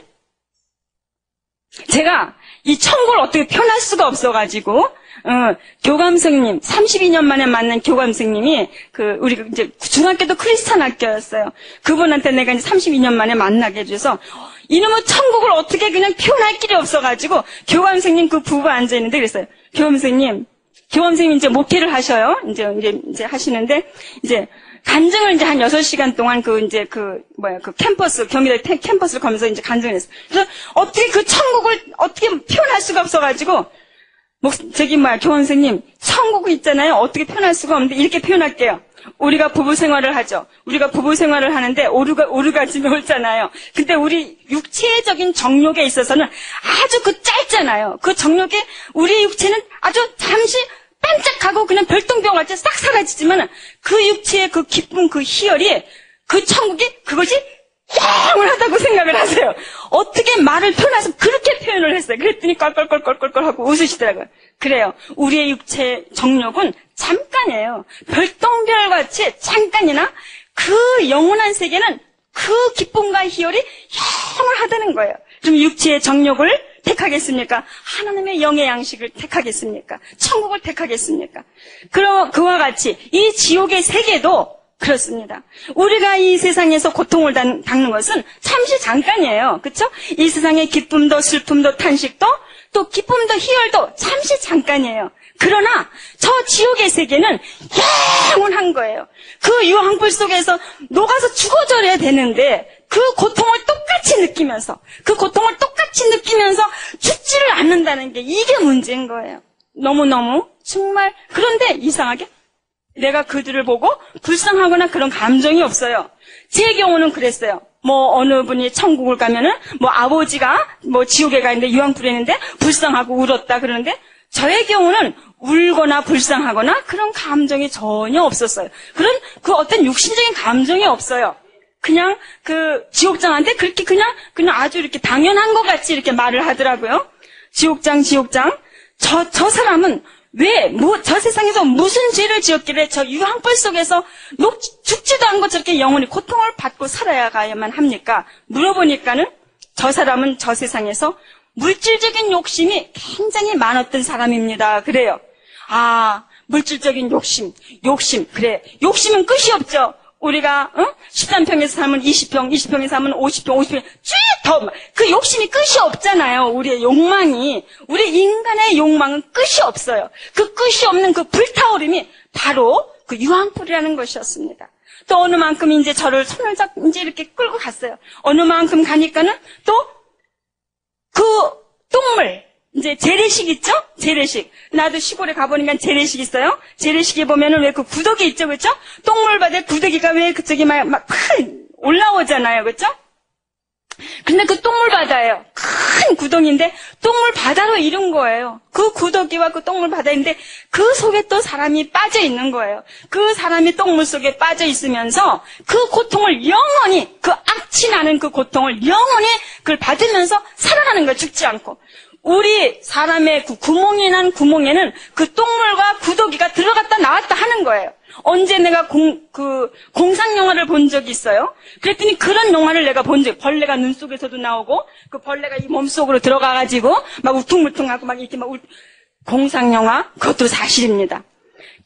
제가 이 천국을 어떻게 표현할 수가 없어가지고, 교감생님, 32년 만에 만난 교감생님이, 우리 이제 중학교도 크리스찬 학교였어요. 그분한테 내가 이제 32년 만에 만나게 해줘서, 이놈의 천국을 어떻게 그냥 표현할 길이 없어가지고, 교감생님 그 부부 앉아있는데 그랬어요. 교감생님 이제 목회를 하셔요. 이제 하시는데, 이제, 간증을 이제 한 6시간 동안 캠퍼스, 경기도 캠퍼스를 가면서 이제 간증을 했어요. 그래서 어떻게 그 천국을 어떻게 표현할 수가 없어가지고, 교원생님, 천국이 있잖아요. 어떻게 표현할 수가 없는데, 이렇게 표현할게요. 우리가 부부 생활을 하죠. 우리가 부부 생활을 하는데, 오르가즘이 오잖아요. 근데 우리 육체적인 정욕에 있어서는 아주 짧잖아요. 그 정욕에, 우리 육체는 아주 잠시 반짝하고 그냥 별똥병 같이 싹 사라지지만, 그 육체의 그 기쁨, 그 희열이, 그 천국이, 그것이 영원하다고 생각을 하세요. 어떻게 말을 표현해서 그렇게 표현을 했어요. 그랬더니 껄껄껄껄껄 하고 웃으시더라고요. 그래요. 우리의 육체 정욕은 잠깐이에요. 별똥별같이 잠깐이나 그 영원한 세계는 그 기쁨과 희열이 영원하다는 거예요. 그럼 육체의 정욕을 택하겠습니까? 하나님의 영의 양식을 택하겠습니까? 천국을 택하겠습니까? 그와 같이 이 지옥의 세계도 그렇습니다. 우리가 이 세상에서 고통을 당는 것은 잠시 잠깐이에요. 그렇죠? 이 세상의 기쁨도 슬픔도 탄식도 또 기쁨도 희열도 잠시 잠깐이에요. 그러나 저 지옥의 세계는 영원한 거예요. 그 유황불 속에서 녹아서 죽어져야 되는데 그 고통을 똑같이 느끼면서 죽지를 않는다는 게 이게 문제인 거예요. 너무너무 정말. 그런데 이상하게 내가 그들을 보고 불쌍하거나 그런 감정이 없어요. 제 경우는 그랬어요. 어느 분이 천국을 가면은, 아버지가, 지옥에 가 있는데, 유황불에 있는데, 불쌍하고 울었다 그러는데, 저의 경우는 울거나 불쌍하거나 그런 감정이 전혀 없었어요. 그런, 어떤 육신적인 감정이 없어요. 그냥, 지옥장한테 그렇게 그냥 아주 이렇게 당연한 것 같이 이렇게 말을 하더라고요. 지옥장. 저 사람은, 저 세상에서 무슨 죄를 지었길래 저 유황불 속에서 죽지도 않고 저렇게 영원히 고통을 받고 살아야만 합니까? 물어보니까는 저 사람은 저 세상에서 물질적인 욕심이 굉장히 많았던 사람입니다. 그래요. 물질적인 욕심, 그래. 욕심은 끝이 없죠. 우리가 13평에서 살면 20평, 20평에서 살면 50평, 50평 쭉 더 그 욕심이 끝이 없잖아요. 우리의 욕망이, 우리 인간의 욕망은 끝이 없어요. 그 끝이 없는 그 불타오름이 바로 그 유황불이라는 것이었습니다. 또 어느 만큼 이제 저를 손을 잡고 이제 이렇게 끌고 갔어요. 어느 만큼 가니까는 또 그 똥물, 이제 재래식 있죠? 재래식. 나도 시골에 가보니까 재래식 있어요. 재래식에 보면은 왜 그 구더기 있죠, 그렇죠? 똥물바다에 구더기가 왜 그쪽이 막 올라오잖아요, 그렇죠? 근데 그 똥물바다예요. 큰 구덩이인데 똥물바다로 이룬 거예요. 그 구더기와 그 똥물바다인데 그 속에 또 사람이 빠져 있는 거예요. 그 사람이 똥물 속에 빠져 있으면서 그 고통을 영원히, 그 악취 나는 그 고통을 영원히 그걸 받으면서 살아가는 거예요. 죽지 않고. 우리 사람의 그 구멍이 난 구멍에는 그 똥물과 구더기가 들어갔다 나왔다 하는 거예요. 언제 내가 공상 영화를 본 적이 있어요? 그랬더니 그런 영화를 내가 본 적, 벌레가 눈 속에서도 나오고, 그 벌레가 이 몸 속으로 들어가가지고, 막 우퉁불퉁하고 막 이렇게 공상 영화? 그것도 사실입니다.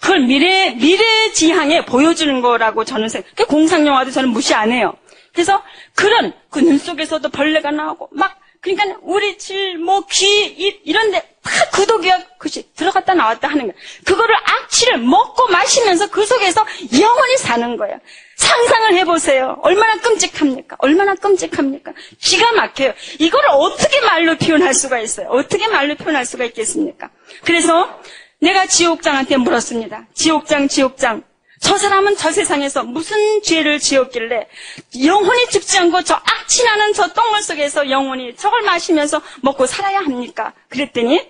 그걸 미래지향에 보여주는 거라고 저는 그 공상 영화도 저는 무시 안 해요. 그래서 그런, 그 눈 속에서도 벌레가 나오고, 그러니까 우리 질, 귀, 입 이런데 다 구더기가 그것이 들어갔다 나왔다 하는 거예요. 그거를 악취를 먹고 마시면서 그 속에서 영원히 사는 거예요. 상상을 해보세요. 얼마나 끔찍합니까? 얼마나 끔찍합니까? 기가 막혀요. 이거를 어떻게 말로 표현할 수가 있어요? 어떻게 말로 표현할 수가 있겠습니까? 그래서 내가 지옥장한테 물었습니다. 지옥장. 저 사람은 저 세상에서 무슨 죄를 지었길래 영원히 죽지 않고 저 악취나는 저 똥물 속에서 영원히 저걸 마시면서 먹고 살아야 합니까? 그랬더니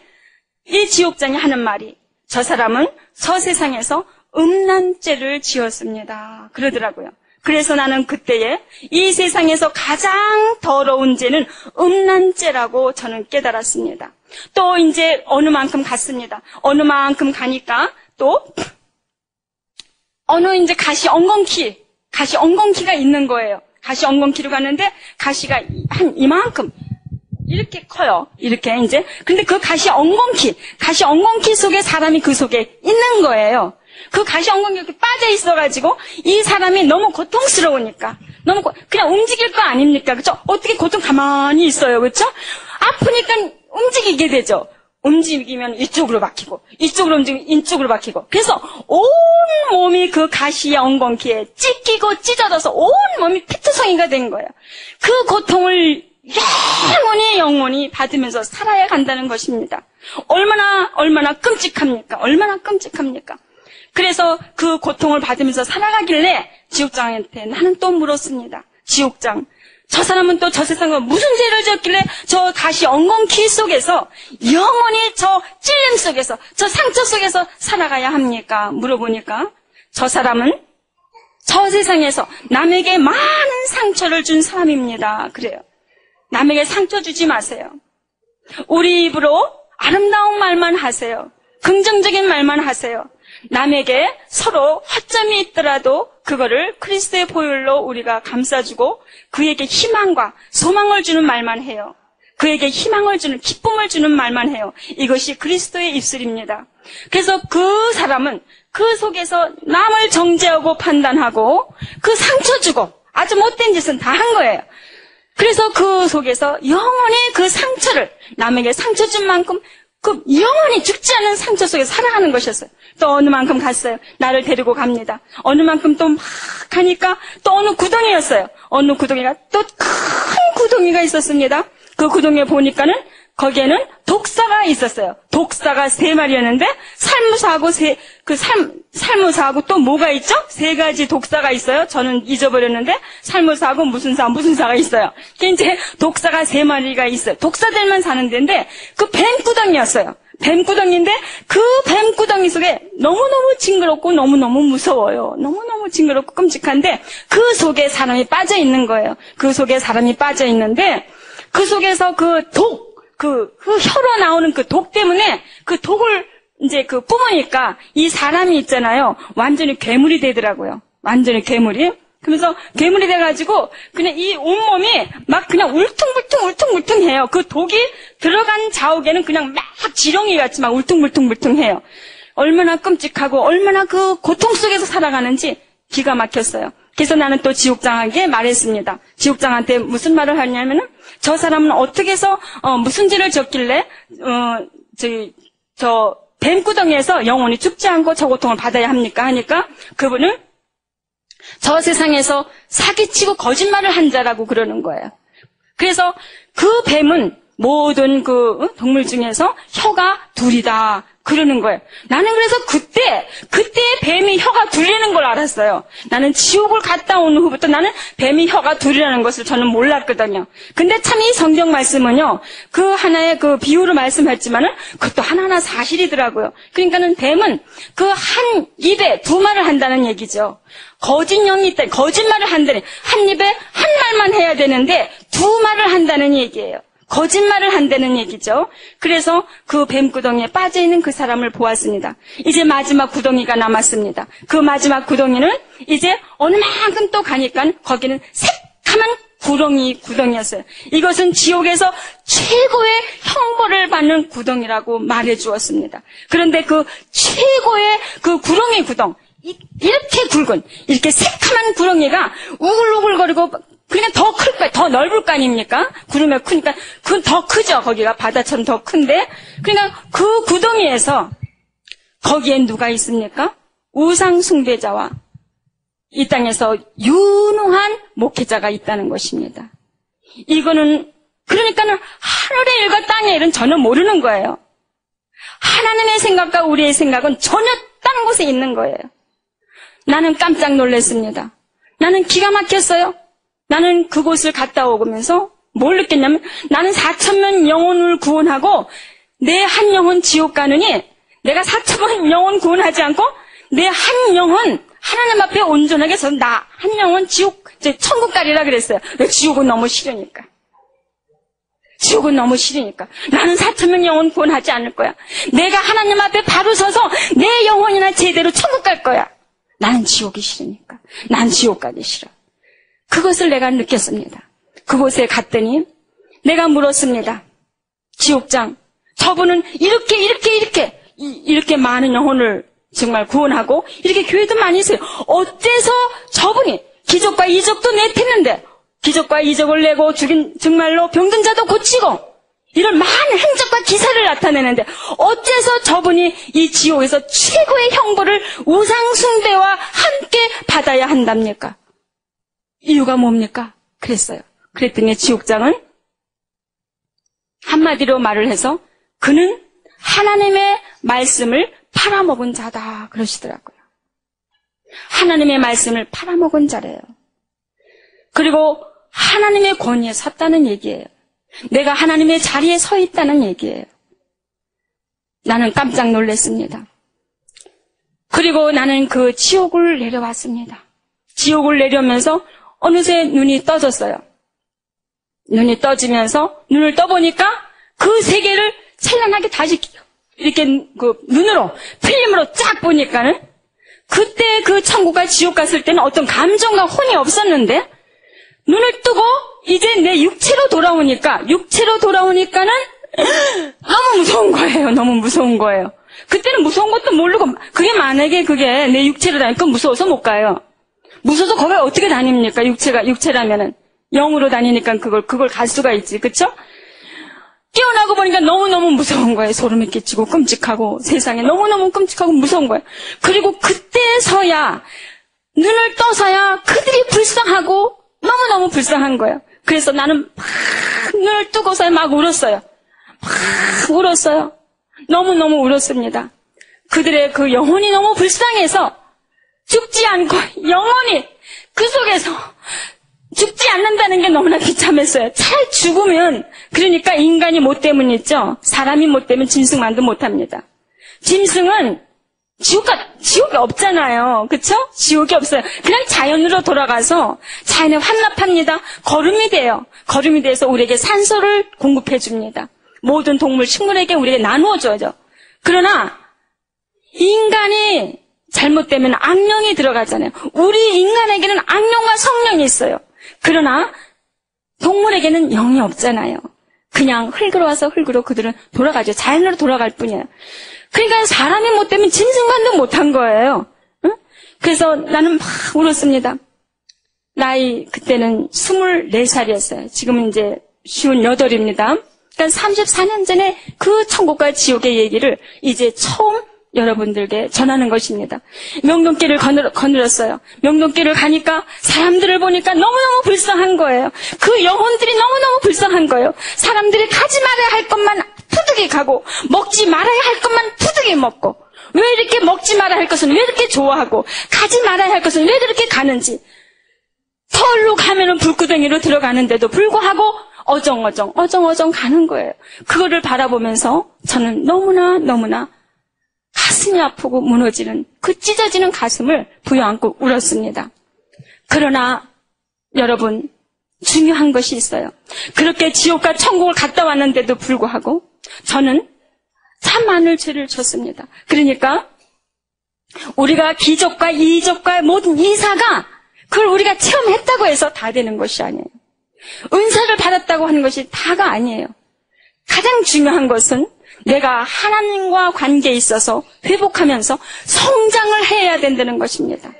이 지옥장이 하는 말이, 저 사람은 저 세상에서 음란죄를 지었습니다. 그러더라고요. 그래서 나는 그때에 이 세상에서 가장 더러운 죄는 음란죄라고 저는 깨달았습니다. 또 이제 어느 만큼 갔습니다. 어느 만큼 가니까 또 어느 이제 가시 엉겅퀴가 있는 거예요. 가시 엉겅퀴로 갔는데 가시가 한 이만큼 이렇게 커요. 이렇게 이제. 근데 그 가시 엉겅퀴 속에 사람이 그 속에 있는 거예요. 그 가시 엉겅퀴 이렇게 빠져 있어가지고 이 사람이 너무 고통스러우니까 그냥 움직일 거 아닙니까? 그죠? 어떻게 고통 가만히 있어요, 그렇죠? 아프니까 움직이게 되죠. 움직이면 이쪽으로 박히고, 이쪽으로 움직이면 이쪽으로 박히고. 그래서 온 몸이 그 가시의 엉겅퀴에 찢기고 찢어져서 온 몸이 피투성이가 된 거예요. 그 고통을 영원히 받으면서 살아야 간다는 것입니다. 얼마나 끔찍합니까? 얼마나 끔찍합니까? 그래서 그 고통을 받으면서 살아가길래 지옥장한테 나는 또 물었습니다. 지옥장. 저 사람은 또 저 세상에 무슨 죄를 지었길래 저 가시 엉겅퀴 속에서 영원히 저 찔림 속에서 저 상처 속에서 살아가야 합니까? 물어보니까 저 사람은 저 세상에서 남에게 많은 상처를 준 사람입니다. 그래요. 남에게 상처 주지 마세요. 우리 입으로 아름다운 말만 하세요. 긍정적인 말만 하세요. 남에게 서로 허점이 있더라도 그거를 그리스도의 보혈로 우리가 감싸주고 그에게 희망과 소망을 주는 말만 해요. 그에게 희망을 주는, 기쁨을 주는 말만 해요. 이것이 그리스도의 입술입니다. 그래서 그 사람은 그 속에서 남을 정죄하고 판단하고 그 상처 주고 아주 못된 짓은 다 한 거예요. 그래서 그 속에서 영원히 그 상처를, 남에게 상처 준 만큼 그 영원히 죽지 않은 상처 속에 살아가는 것이었어요. 또 어느 만큼 갔어요. 나를 데리고 갑니다. 어느 만큼 또 막 가니까 또 어느 구덩이였어요. 어느 구덩이가 또 큰 구덩이가 있었습니다. 그 구덩이에 보니까는 거기에는 독사가 있었어요. 독사가 3마리였는데 살무사하고 또 뭐가 있죠? 3가지 독사가 있어요. 저는 잊어버렸는데 살무사하고 무슨 사가 있어요. 이제 독사가 3마리가 있어요. 독사들만 사는 데인데 그 뱀구덩이였어요. 뱀구덩이인데 그 뱀구덩이 속에 너무너무 징그럽고 너무너무 무서워요. 너무너무 징그럽고 끔찍한데 그 속에 사람이 빠져 있는 거예요. 그 속에 사람이 빠져 있는데 그 속에서 그 혀로 나오는 그 독 때문에 그 독을 이제 뿜으니까 이 사람이 있잖아요. 완전히 괴물이 되더라고요. 완전히 괴물이. 그러면서 괴물이 돼가지고 그냥 이 온몸이 막 그냥 울퉁불퉁해요. 그 독이 들어간 자욱에는 그냥 막 지렁이 같이 막 울퉁불퉁해요. 얼마나 끔찍하고 얼마나 그 고통 속에서 살아가는지 기가 막혔어요. 그래서 나는 또 지옥장에게 말했습니다. 지옥장한테 무슨 말을 하냐면은, 저 사람은 어떻게 해서, 무슨 죄를 졌길래, 저 뱀구덩이에서 영원히 죽지 않고 저 고통을 받아야 합니까? 하니까, 그분은 저 세상에서 사기치고 거짓말을 한 자라고 그러는 거예요. 그래서 그 뱀은 모든 그 동물 중에서 혀가 둘이다. 그러는 거예요. 나는 그래서 그때 뱀이 혀가 둘리는 걸 알았어요. 나는 지옥을 갔다 온 후부터 나는 뱀이 혀가 둘이라는 것을 저는 몰랐거든요. 근데 참 이 성경 말씀은요, 그 하나의 그 비유로 말씀했지만은 그것도 하나하나 사실이더라고요. 그러니까는 뱀은 그 한 입에 두 말을 한다는 얘기죠. 거짓 영이 있다, 거짓말을 한다니, 한 입에 한 말만 해야 되는데 두 말을 한다는 얘기예요. 거짓말을 한다는 얘기죠. 그래서 그 뱀구덩이에 빠져있는 그 사람을 보았습니다. 이제 마지막 구덩이가 남았습니다. 그 마지막 구덩이는 이제 어느 만큼 또 가니까 거기는 새카만 구덩이였어요. 이것은 지옥에서 최고의 형벌을 받는 구덩이라고 말해 주었습니다. 그런데 그 최고의 그 구렁이 구덩, 이렇게 굵은, 이렇게 새카만 구렁이가 우글우글거리고 그냥 더 클 거야. 더 넓을 거 아닙니까? 구름이 크니까. 그건 더 크죠. 거기가 바다처럼 더 큰데. 그러니까 그 구덩이에서 거기엔 누가 있습니까? 우상 숭배자와 이 땅에서 유능한 목회자가 있다는 것입니다. 이거는 그러니까는 하늘의 일과 땅의 일은 전혀 모르는 거예요. 하나님의 생각과 우리의 생각은 전혀 다른 곳에 있는 거예요. 나는 깜짝 놀랐습니다. 나는 기가 막혔어요. 나는 그곳을 갔다 오면서 뭘 느꼈냐면 나는 4,000명 영혼을 구원하고 내 한 영혼 지옥 가느니 내가 4,000명 영혼 구원하지 않고 내 한 영혼 하나님 앞에 온전하게 서서 나 한 영혼 천국 가리라 그랬어요. 왜? 지옥은 너무 싫으니까. 지옥은 너무 싫으니까. 나는 4,000명 영혼 구원하지 않을 거야. 내가 하나님 앞에 바로 서서 내 영혼이나 제대로 천국 갈 거야. 나는 지옥이 싫으니까. 난 지옥 가기 싫어. 그것을 내가 느꼈습니다. 그곳에 갔더니 내가 물었습니다. 지옥장, 저분은 이렇게 많은 영혼을 정말 구원하고 이렇게 교회도 많이 있어요. 어째서 저분이 기적과 이적도 내했는데 기적과 이적을 내고 죽인 정말로 병든 자도 고치고 이런 많은 행적과 기사를 나타내는데 어째서 저분이 이 지옥에서 최고의 형벌을 우상 숭배와 함께 받아야 한답니까? 이유가 뭡니까? 그랬어요. 그랬더니 지옥장은 한마디로 말을 해서 그는 하나님의 말씀을 팔아먹은 자다 그러시더라고요. 하나님의 말씀을 팔아먹은 자래요. 그리고 하나님의 권위에 섰다는 얘기예요. 내가 하나님의 자리에 서 있다는 얘기예요. 나는 깜짝 놀랐습니다. 그리고 나는 그 지옥을 내려왔습니다. 지옥을 내려오면서 어느새 눈이 떠졌어요. 눈이 떠지면서 눈을 떠보니까 그 세계를 찬란하게 다시 이렇게 그 눈으로 필름으로 쫙 보니까는 그때 그 천국과 지옥 갔을 때는 어떤 감정과 혼이 없었는데 눈을 뜨고 이제 내 육체로 돌아오니까는 너무 무서운 거예요. 너무 무서운 거예요. 그때는 무서운 것도 모르고 그게 만약에 그게 내 육체로 다니까 무서워서 못 가요. 무서워서 거기 어떻게 다닙니까? 육체라면은 영으로 다니니까 그걸 갈 수가 있지, 그쵸? 깨어나고 보니까 너무너무 무서운 거예요. 소름이 끼치고 끔찍하고 세상에 너무너무 끔찍하고 무서운 거예요. 그리고 그때서야 눈을 떠서야 그들이 불쌍하고 너무너무 불쌍한 거예요. 그래서 나는 막 눈을 뜨고서 막 울었어요. 막 울었어요. 너무너무 울었습니다. 그들의 그 영혼이 너무 불쌍해서 죽지 않고 영원히 그 속에서 죽지 않는다는 게 너무나 비참했어요. 차라리 죽으면 그러니까 인간이 못 되면 있죠. 사람이 못 되면 짐승만도 못합니다. 짐승은 지옥이 없잖아요. 그쵸? 지옥이 없어요. 그냥 자연으로 돌아가서 자연에 환납합니다. 거름이 돼요. 거름이 돼서 우리에게 산소를 공급해 줍니다. 모든 동물, 식물에게 우리에게 나누어줘야죠. 그러나 인간이 잘못되면 악령이 들어가잖아요. 우리 인간에게는 악령과 성령이 있어요. 그러나 동물에게는 영이 없잖아요. 그냥 흙으로 와서 흙으로 그들은 돌아가죠. 자연으로 돌아갈 뿐이에요. 그러니까 사람이 못되면 짐승만도 못한 거예요. 응? 그래서 나는 막 울었습니다. 나이 그때는 24살이었어요. 지금은 이제 58입니다. 그러니까 34년 전에 그 천국과 지옥의 얘기를 이제 처음 여러분들께 전하는 것입니다. 명동길을 거닐었어요. 명동길을 가니까 사람들을 보니까 너무너무 불쌍한 거예요. 그 영혼들이 너무너무 불쌍한 거예요. 사람들이 가지 말아야 할 것만 푸득이 가고 먹지 말아야 할 것만 푸득이 먹고, 왜 이렇게 먹지 말아야 할 것은 왜 이렇게 좋아하고 가지 말아야 할 것은 왜 그렇게 가는지, 터울로 가면은 불구덩이로 들어가는데도 불구하고 어정어정 가는 거예요. 그거를 바라보면서 저는 너무나 가슴이 아프고 무너지는 그 찢어지는 가슴을 부여안고 울었습니다. 그러나 여러분, 중요한 것이 있어요. 그렇게 지옥과 천국을 갔다 왔는데도 불구하고 저는 참 많은 죄를 졌습니다. 그러니까 우리가 기적과 이적과 모든 이사가 그걸 우리가 체험했다고 해서 다 되는 것이 아니에요. 은사를 받았다고 하는 것이 다가 아니에요. 가장 중요한 것은 내가 하나님과 관계에 있어서 회복하면서 성장을 해야 된다는 것입니다.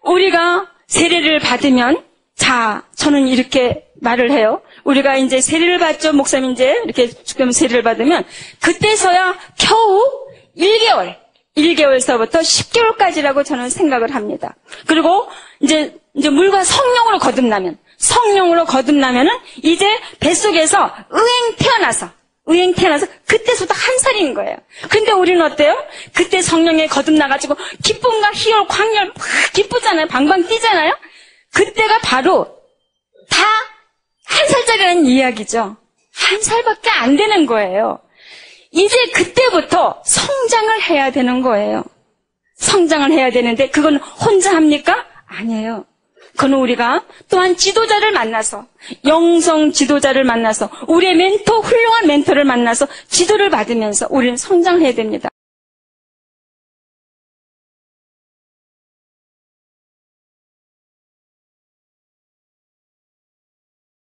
우리가 세례를 받으면, 자, 저는 이렇게 말을 해요. 우리가 이제 세례를 받죠. 목사님 이제 이렇게 죽으면 세례를 받으면 그때서야 겨우 1개월서부터 10개월까지라고 저는 생각을 합니다. 그리고 이제 물과 성령으로 거듭나면은 이제 뱃속에서 의행 태어나서 그때부터 한 살인 거예요. 근데 우리는 어때요? 그때 성령에 거듭나가지고 기쁨과 희열, 광열 막 기쁘잖아요. 방방 뛰잖아요. 그때가 바로 다 한 살짜리라는 이야기죠. 한 살밖에 안 되는 거예요. 이제 그때부터 성장을 해야 되는 거예요. 성장을 해야 되는데 그건 혼자 합니까? 아니에요. 그건 우리가 또한 지도자를 만나서, 영성 지도자를 만나서, 우리의 멘토, 훌륭한 멘토를 만나서 지도를 받으면서 우리는 성장해야 됩니다.